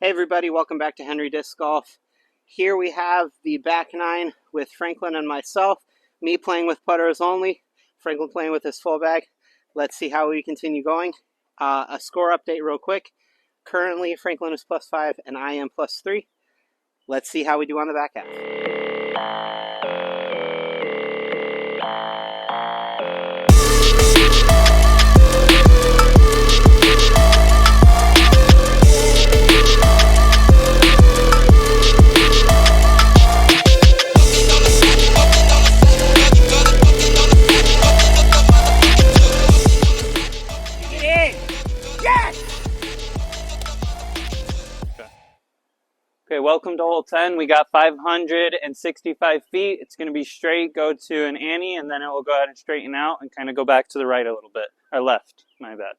Hey everybody, welcome back to Henry Disc Golf. Here we have the back nine with Franklin and myself. Me playing with putters only, Franklin playing with his full bag. Let's see how we continue going. A score update real quick. Currently Franklin is +5 and I am +3. Let's see how we do on the back half. Okay, welcome to hole 10. We got 565 feet. It's going to be straight, go to an ante, and then it will go ahead and straighten out and kind of go back to the right a little bit. Or left, my bad.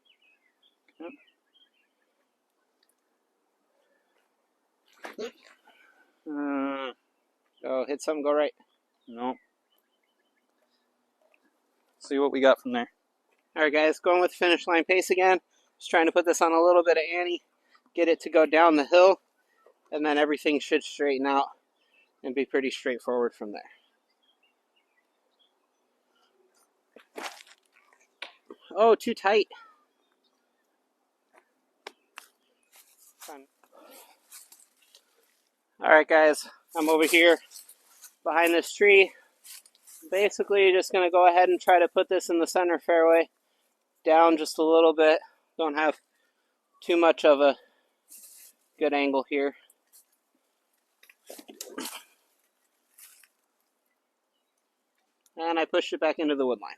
Oh, hit something, go right. Nope. See what we got from there. Alright guys, going with finish line pace again. Just trying to put this on a little bit of ante, get it to go down the hill, and then everything should straighten out and be pretty straightforward from there. Oh, too tight. Alright guys, I'm over here behind this tree. Basically just going to go ahead and try to put this in the center fairway. Down just a little bit. Don't have too much of a good angle here. And I pushed it back into the wood line.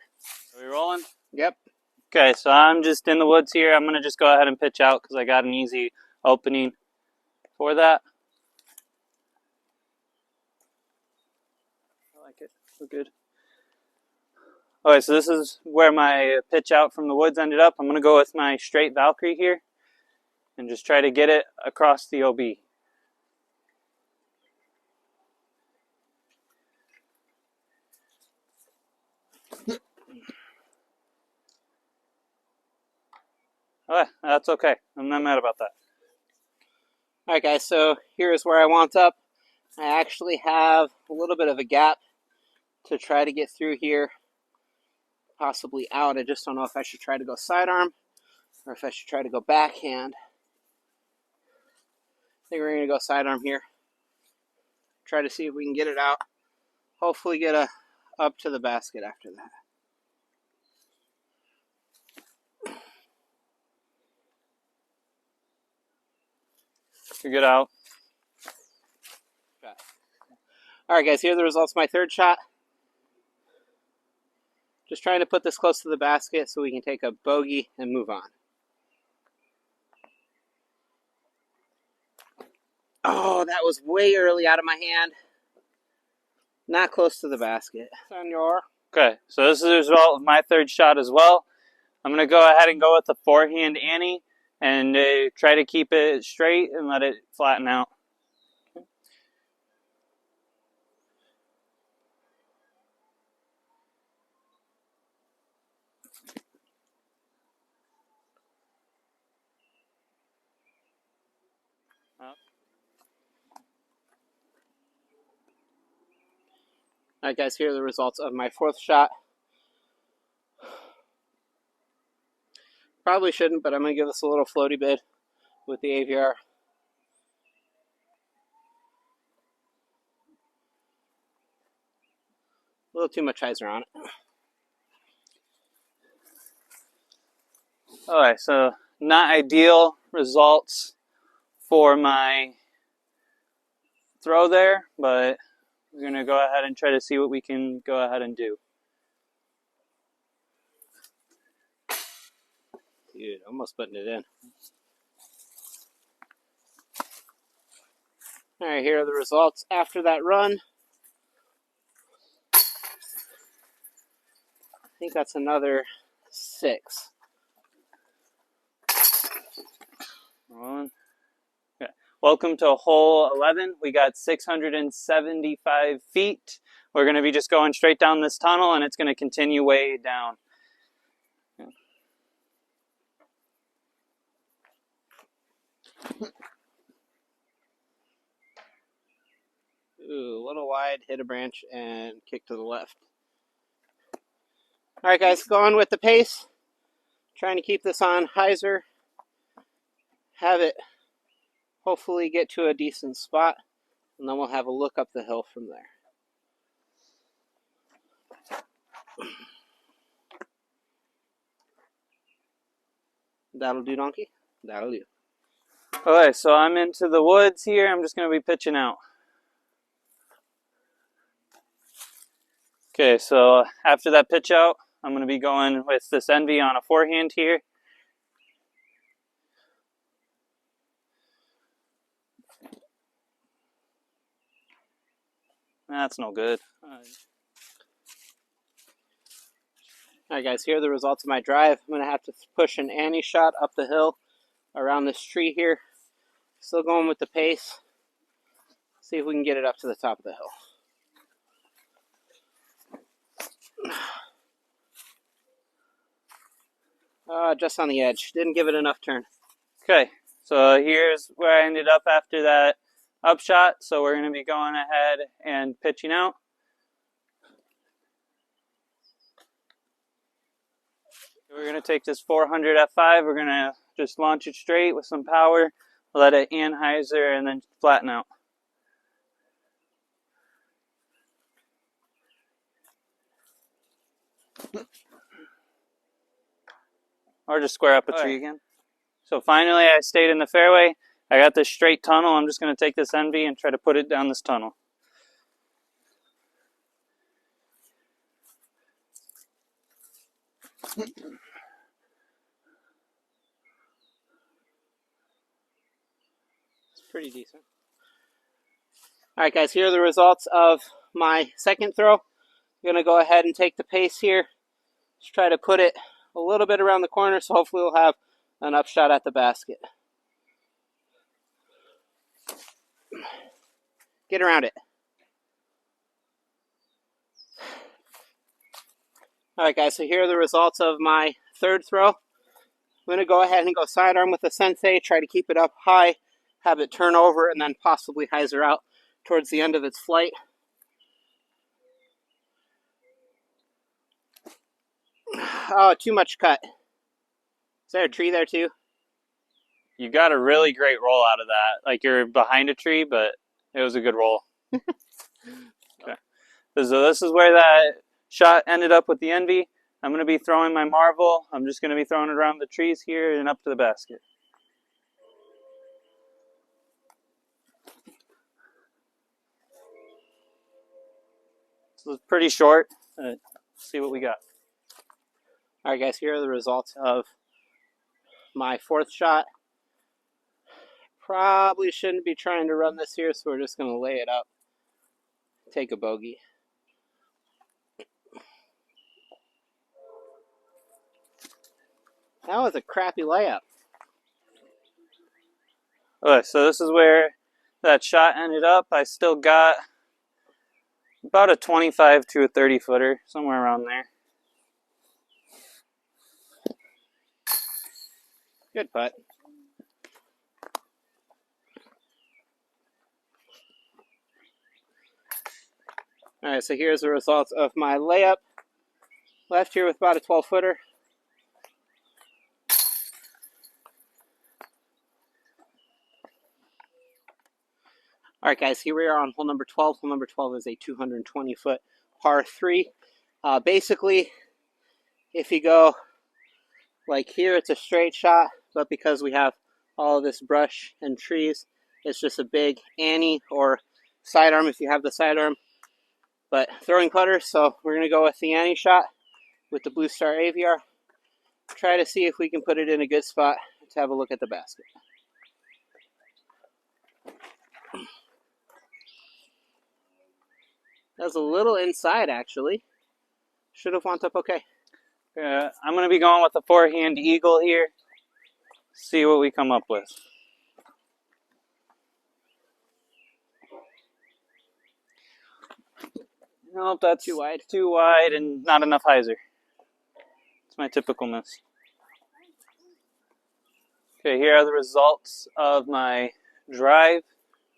Are we rolling? Yep. Okay, so I'm just in the woods here. I'm going to just go ahead and pitch out because I got an easy opening for that. I like it. We're good. Okay, so this is where my pitch out from the woods ended up. I'm going to go with my straight Valkyrie here and just try to get it across the OB. Okay, that's okay. I'm not mad about that. Alright guys, so here's where I wound up. I actually have a little bit of a gap to try to get through here. Possibly out. I just don't know if I should try to go sidearm or if I should try to go backhand. I think we're going to go sidearm here. Try to see if we can get it out. Hopefully get up to the basket after that. You get out. Okay. Alright guys, here are the results of my third shot. Just trying to put this close to the basket so we can take a bogey and move on. Oh, that was way early out of my hand. Not close to the basket. Senor. Okay, so this is the result of my third shot as well. I'm going to go ahead and go with the forehand ante and try to keep it straight and let it flatten out. Alright guys, here are the results of my fourth shot. Probably shouldn't, but I'm going to give this a little floaty bid with the AVR. A little too much hyzer on it. Alright, so not ideal results for my throw there, but we're going to go ahead and try to see what we can go ahead and do. Dude, almost putting it in. Alright, here are the results after that run. I think that's another 6. Okay. Welcome to hole 11. We got 675 feet. We're going to be just going straight down this tunnel, and it's going to continue way down. wide, hit a branch, and kick to the left. All right, guys, going with the pace. Trying to keep this on hyzer. Have it hopefully get to a decent spot, and then we'll have a look up the hill from there. That'll do, donkey. That'll do. Okay, so I'm into the woods here. I'm just going to be pitching out. Okay, so after that pitch out, I'm going to be going with this Envy on a forehand here. That's no good. Alright guys, here are the results of my drive. I'm going to have to push an Annie shot up the hill around this tree here. Still going with the pace. See if we can get it up to the top of the hill. Just on the edge. Didn't give it enough turn. Okay, so here's where I ended up after that upshot. So we're going to be going ahead and pitching out. We're going to take this 400 F5. We're going to just launch it straight with some power, let it anhyzer, and then flatten out. Or just square up a tree again. So finally I stayed in the fairway. I got this straight tunnel. I'm just going to take this Envy and try to put it down this tunnel. Pretty decent. Alright guys, here are the results of my second throw. I'm going to go ahead and take the pace here. Just try to put it a little bit around the corner, so hopefully we'll have an upshot at the basket. Get around it. Alright guys, so here are the results of my third throw. I'm going to go ahead and go sidearm with the Sensei, try to keep it up high, have it turn over, and then possibly hyzer out towards the end of its flight. Oh, too much cut. Is there a tree there too? You got a really great roll out of that. Like you're behind a tree, but it was a good roll. Okay. So this is where that shot ended up with the Envy. I'm going to be throwing my Marvel. I'm just going to be throwing it around the trees here and up to the basket. So it's pretty short. Let's see what we got. Alright guys, here are the results of my fourth shot. Probably shouldn't be trying to run this here, so we're just going to lay it up. Take a bogey. That was a crappy layup. Okay, so this is where that shot ended up. I still got about a 25 to a 30 footer, somewhere around there. Good putt. Alright, so here's the results of my layup. Left here with about a 12 footer. Alright guys, here we are on hole number 12. Hole number 12 is a 220-foot par 3. Basically, if you go like here, it's a straight shot, but because we have all of this brush and trees, it's just a big Annie or sidearm if you have the sidearm. But throwing putters, so we're going to go with the Annie shot with the Blue Star AVR. Try to see if we can put it in a good spot to have a look at the basket. That was a little inside, actually. Should have wound up okay. I'm going to be going with a forehand eagle here. See what we come up with. Nope, that's too wide. Too wide and not enough hyzer. It's my typical miss. Okay, here are the results of my drive.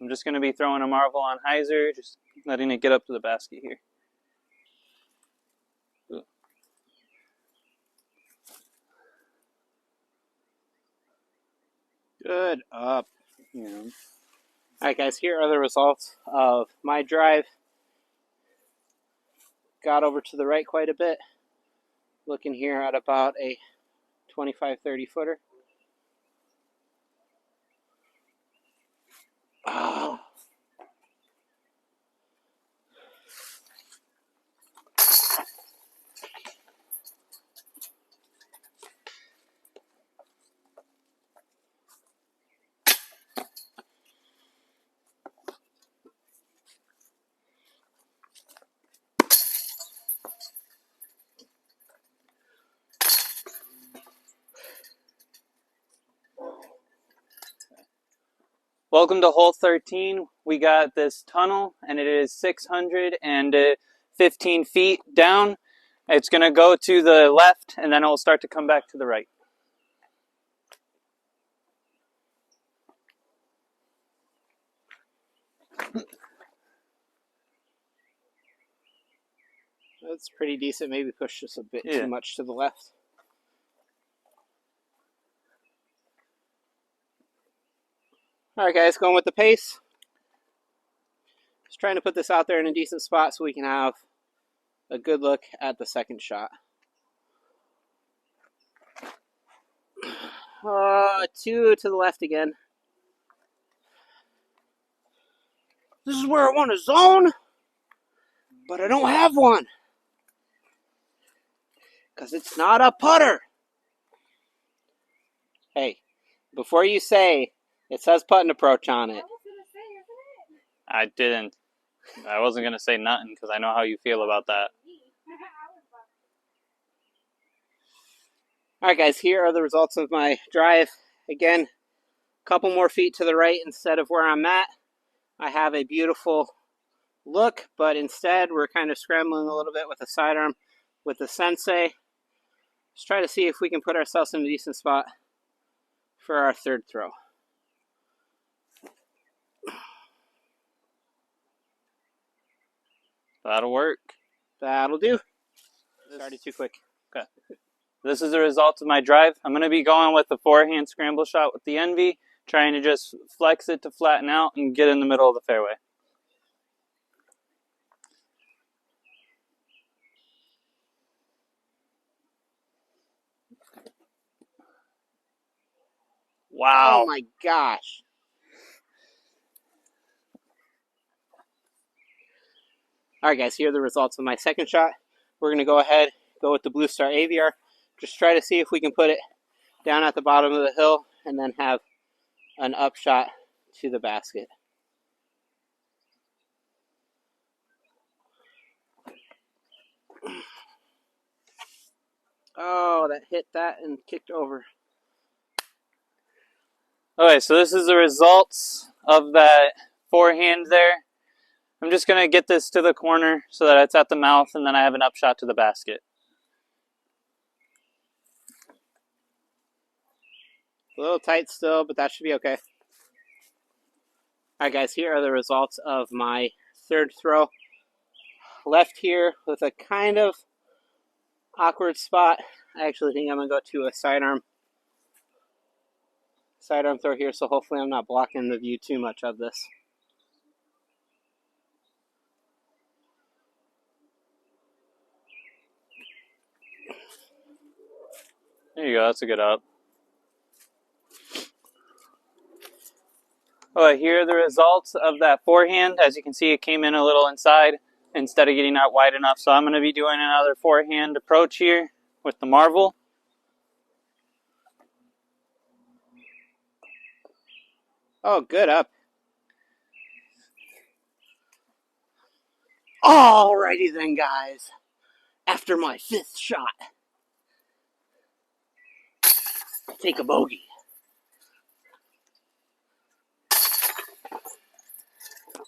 I'm just going to be throwing a marble on hyzer, just letting it get up to the basket here. Good up. Yeah. Alright guys, here are the results of my drive. Got over to the right quite a bit. Looking here at about a 25-30 footer. Oh. Welcome to hole 13. We got this tunnel and it is 615 feet down. It's going to go to the left and then it will start to come back to the right. That's pretty decent. Maybe push just a bit Yeah. too much to the left. Alright guys, going with the pace. Just trying to put this out there in a decent spot so we can have a good look at the second shot. Two to the left again. This is where I want a zone, but I don't have one. Because it's not a putter. Hey, before you say, it says putting approach on it. I didn't. I wasn't going to say nothing because I know how you feel about that. Alright guys, here are the results of my drive. Again, a couple more feet to the right instead of where I'm at. I have a beautiful look, but instead we're kind of scrambling a little bit with the sidearm with the sensei. Let's try to see if we can put ourselves in a decent spot for our third throw. That'll work. That'll do. Started too quick. Okay. This is the result of my drive. I'm going to be going with the forehand scramble shot with the Envy, trying to just flex it to flatten out and get in the middle of the fairway. Wow. Oh my gosh. Alright guys, here are the results of my second shot. We're going to go ahead, go with the Blue Star AVR. Just try to see if we can put it down at the bottom of the hill and then have an upshot to the basket. Oh, that hit that and kicked over. Okay, so this is the results of that forehand there. I'm just going to get this to the corner so that it's at the mouth and then I have an upshot to the basket. A little tight still, but that should be okay. Alright guys, here are the results of my third throw. Left here with a kind of awkward spot. I actually think I'm going to go to a sidearm throw here, so hopefully I'm not blocking the view too much of this. There you go, that's a good up. Alright, here are the results of that forehand. As you can see, it came in a little inside instead of getting out wide enough. So I'm going to be doing another forehand approach here with the marble. Oh, good up. Alrighty then, guys. After my fifth shot, take a bogey.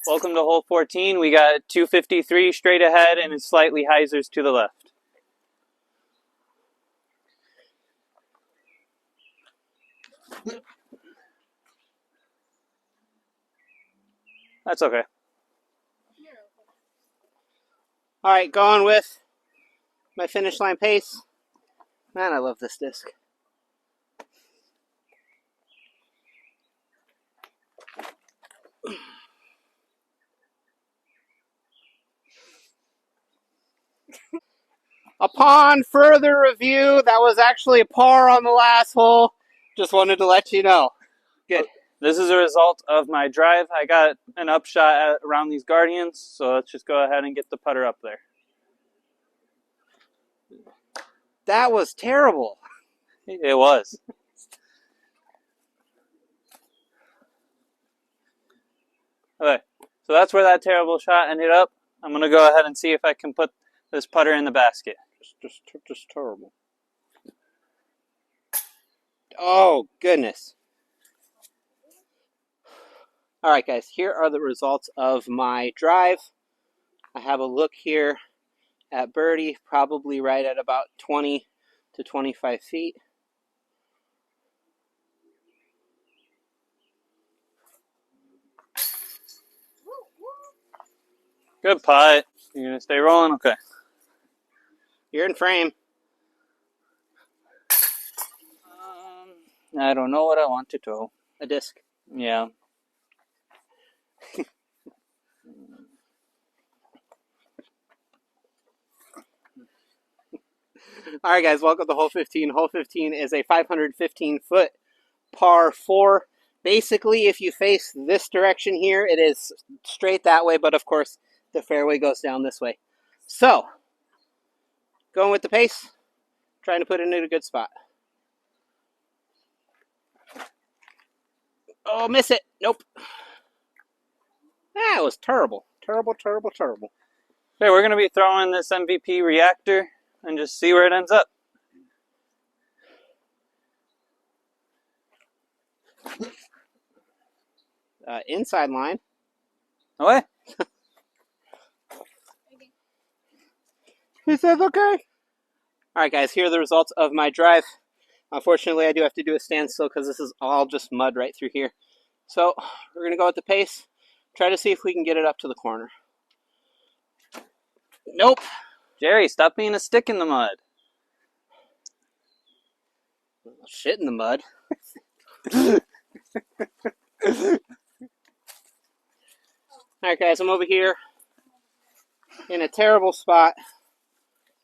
Welcome to hole 14. We got 253 straight ahead and it's slightly hyzers to the left. That's okay. All right, going with my finish line pace. Man, I love this disc. Upon further review, that was actually a par on the last hole. Just wanted to let you know. Good. This is a result of my drive. I got an upshot around these Guardians, so let's just go ahead and get the putter up there. That was terrible. It was. Okay, so that's where that terrible shot ended up. I'm going to go ahead and see if I can put this putter in the basket. Just terrible. Oh, goodness. All right, guys, here are the results of my drive. I have a look here at birdie, probably right at about 20 to 25 feet. Good putt. You're going to stay rolling? Okay. You're in frame. I don't know what I want to throw. A disc. Yeah. All right, guys, welcome to hole 15. Hole 15 is a 515-foot par 4. Basically, if you face this direction here, it is straight that way, but of course, the fairway goes down this way. So, going with the pace, trying to put it in a good spot. Oh, miss it. Nope. That was terrible. Terrible. Okay, we're going to be throwing this MVP reactor and just see where it ends up. Inside line. Away. He says okay. All right, guys, here are the results of my drive. Unfortunately, I do have to do a standstill because this is all just mud right through here. So we're going to go with the pace. Try to see if we can get it up to the corner. Nope. Jerry, stop being a stick in the mud. Shit in the mud. Alright, guys, I'm over here in a terrible spot.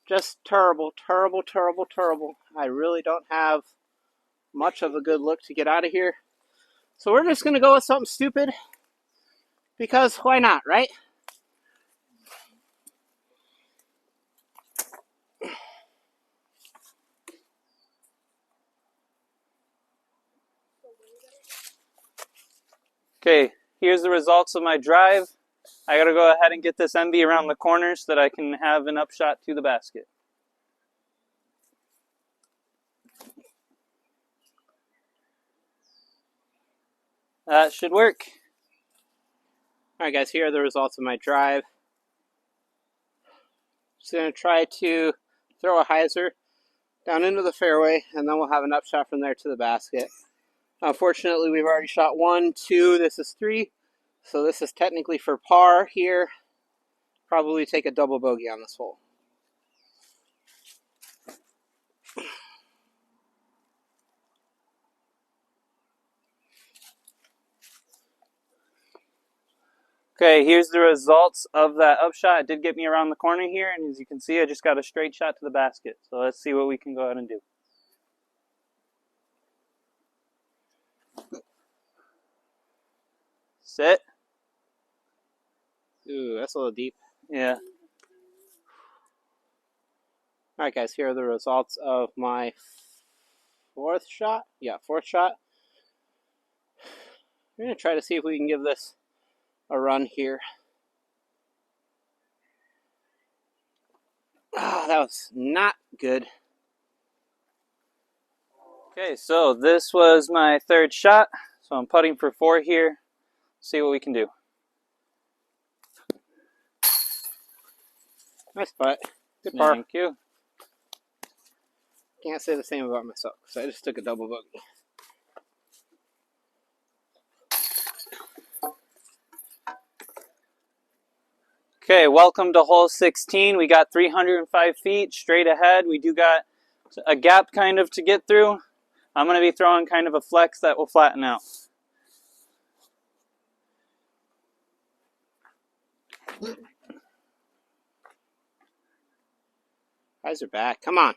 Just terrible. I really don't have much of a good look to get out of here. So we're just going to go with something stupid. Because why not, right? Okay, here's the results of my drive. I got to go ahead and get this MB around the corner so that I can have an upshot to the basket. That should work. Alright, guys, here are the results of my drive. Just going to try to throw a hyzer down into the fairway, and then we'll have an upshot from there to the basket. Unfortunately, we've already shot 1, 2, this is 3. So this is technically for par here. Probably take a double bogey on this hole. Okay, here's the results of that upshot. It did get me around the corner here, and as you can see, I just got a straight shot to the basket. So let's see what we can go ahead and do. Sit. Ooh, that's a little deep. Yeah. Alright, guys, here are the results of my fourth shot. Yeah, fourth shot. We're going to try to see if we can give this a run here. Oh, that was not good. Okay, so this was my third shot. So I'm putting for 4 here. See what we can do. Nice putt. Good par. Thank you. Can't say the same about myself, so I just took a double bogey. Okay, welcome to hole 16. We got 305 feet straight ahead. We do got a gap kind of to get through. I'm going to be throwing kind of a flex that will flatten out. Guys are back. Come on.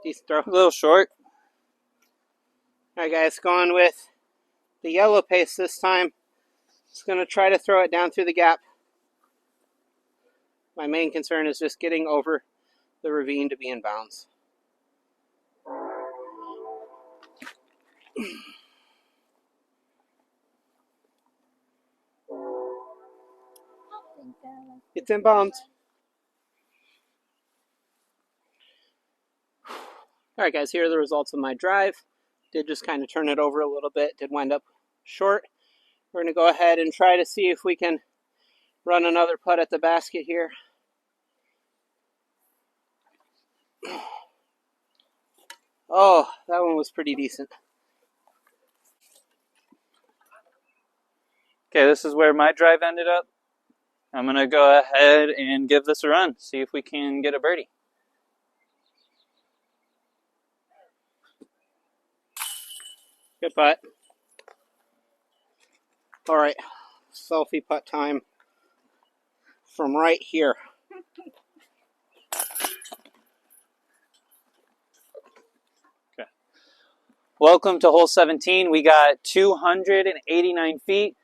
Decent throw. A little short. All right, guys, going with the yellow pace this time. Just going to try to throw it down through the gap. My main concern is just getting over the ravine to be in bounds. It's in bounds. All right, guys, here are the results of my drive. Did just kind of turn it over a little bit. Did wind up short. We're going to go ahead and try to see if we can run another putt at the basket here. Oh, that one was pretty decent. Okay, this is where my drive ended up. I'm going to go ahead and give this a run, see if we can get a birdie. Good putt. All right, selfie putt time from right here. Okay. Welcome to hole 17. We got 289 feet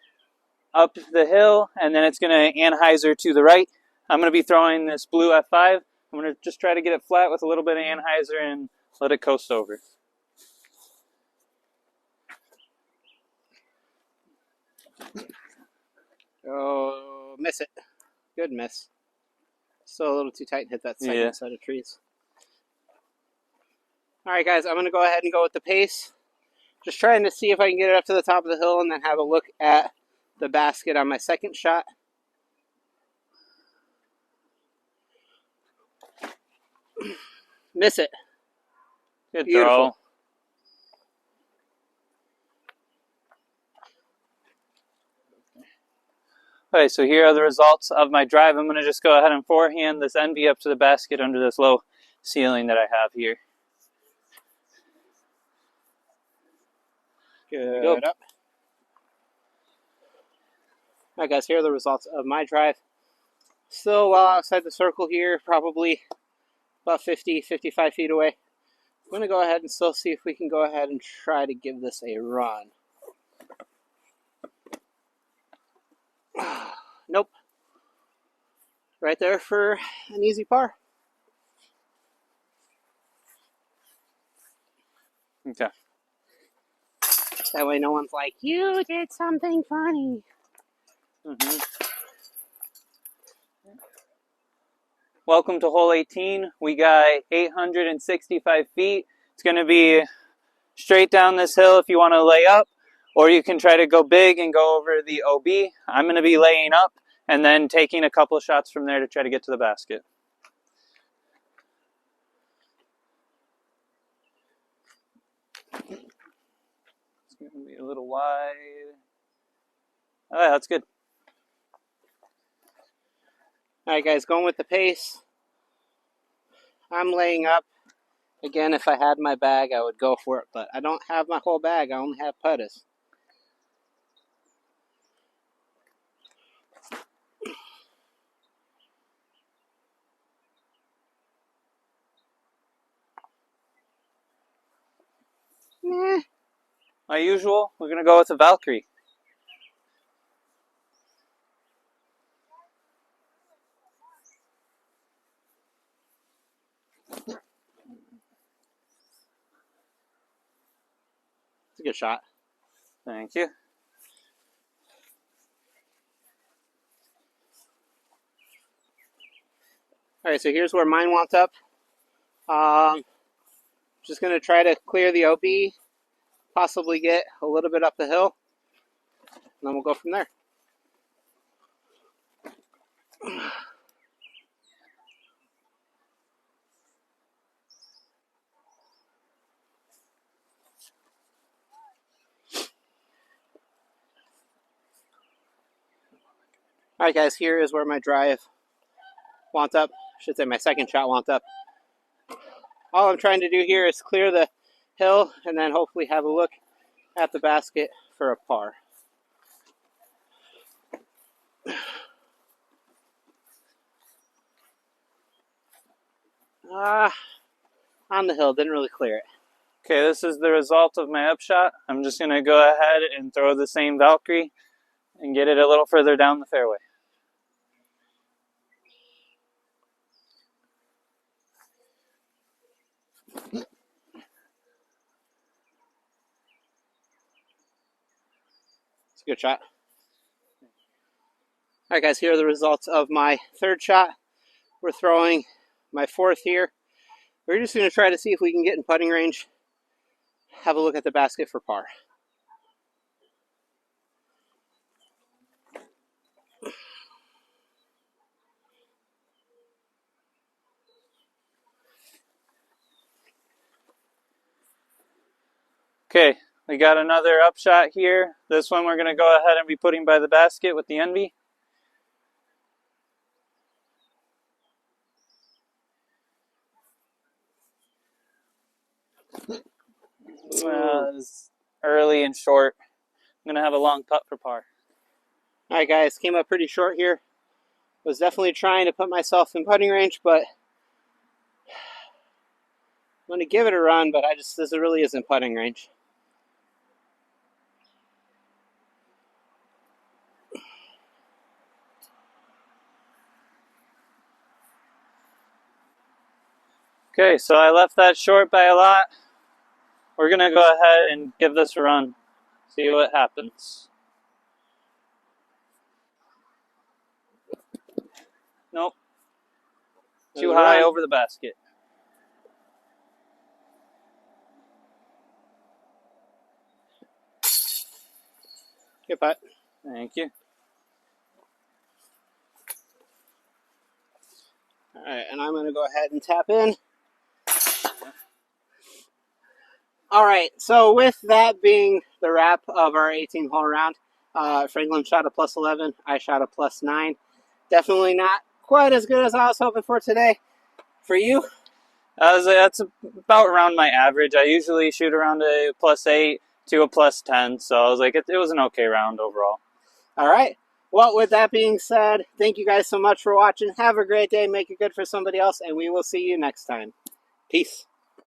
up the hill, and then it's going to anhyzer to the right. I'm going to be throwing this blue F5. I'm going to just try to get it flat with a little bit of anhyzer and let it coast over. Oh, miss it. Good miss. Still a little too tight and hit that second set of trees. All right, guys, I'm going to go ahead and go with the pace. Just trying to see if I can get it up to the top of the hill and then have a look at the basket on my second shot. Miss it. Good Beautiful. throw. Okay, so here are the results of my drive. I'm going to just go ahead and forehand this NV up to the basket under this low ceiling that I have here. Good up. All right, guys, here are the results of my drive. Still well outside the circle here, probably about 50, 55 feet away. I'm going to go ahead and still see if we can go ahead and try to give this a run. Nope. Right there for an easy par. Okay. That way no one's like, you did something funny. Welcome to hole 18. We got 865 feet. It's going to be straight down this hill if you want to lay up, or you can try to go big and go over the OB. I'm going to be laying up and then taking a couple of shots from there to try to get to the basket. It's going to be a little wide. Oh, that's good. All right, guys, going with the pace. I'm laying up. Again, if I had my bag, I would go for it, but I don't have my whole bag. I only have puttas. My usual, we're going to go with a Valkyrie. It's a good shot. Thank you. All right, so here's where mine wants up. Just going to try to clear the OB, possibly get a little bit up the hill, and then we'll go from there. Alright guys, here is where my drive wound up. I should say my second shot wound up. All I'm trying to do here is clear the hill and then hopefully have a look at the basket for a par. On the hill, didn't really clear it. Okay, this is the result of my upshot. I'm just going to go ahead and throw the same Valkyrie and get it a little further down the fairway. It's a good shot. Alright guys, here are the results of my third shot. We're throwing my fourth here. We're just going to try to see if we can get in putting range. Have a look at the basket for par. Okay, we got another upshot here. This one we're going to go ahead and be putting by the basket with the Envy. It's early and short. I'm going to have a long putt for par. Alright guys, came up pretty short here. Was definitely trying to put myself in putting range, but I'm going to give it a run, but this really isn't putting range. Okay, so I left that short by a lot. We're going to go ahead and give this a run. See what happens. Nope. Too high over the basket. Good putt. Thank you. Alright, and I'm going to go ahead and tap in. Alright, so with that being the wrap of our 18-hole round, Franklin shot a plus 11, I shot a plus 9. Definitely not quite as good as I was hoping for today. For you? That's about around my average. I usually shoot around a plus 8 to a plus 10, so I was like, it was an okay round overall. Alright, well, with that being said, thank you guys so much for watching. Have a great day, make it good for somebody else, and we will see you next time. Peace.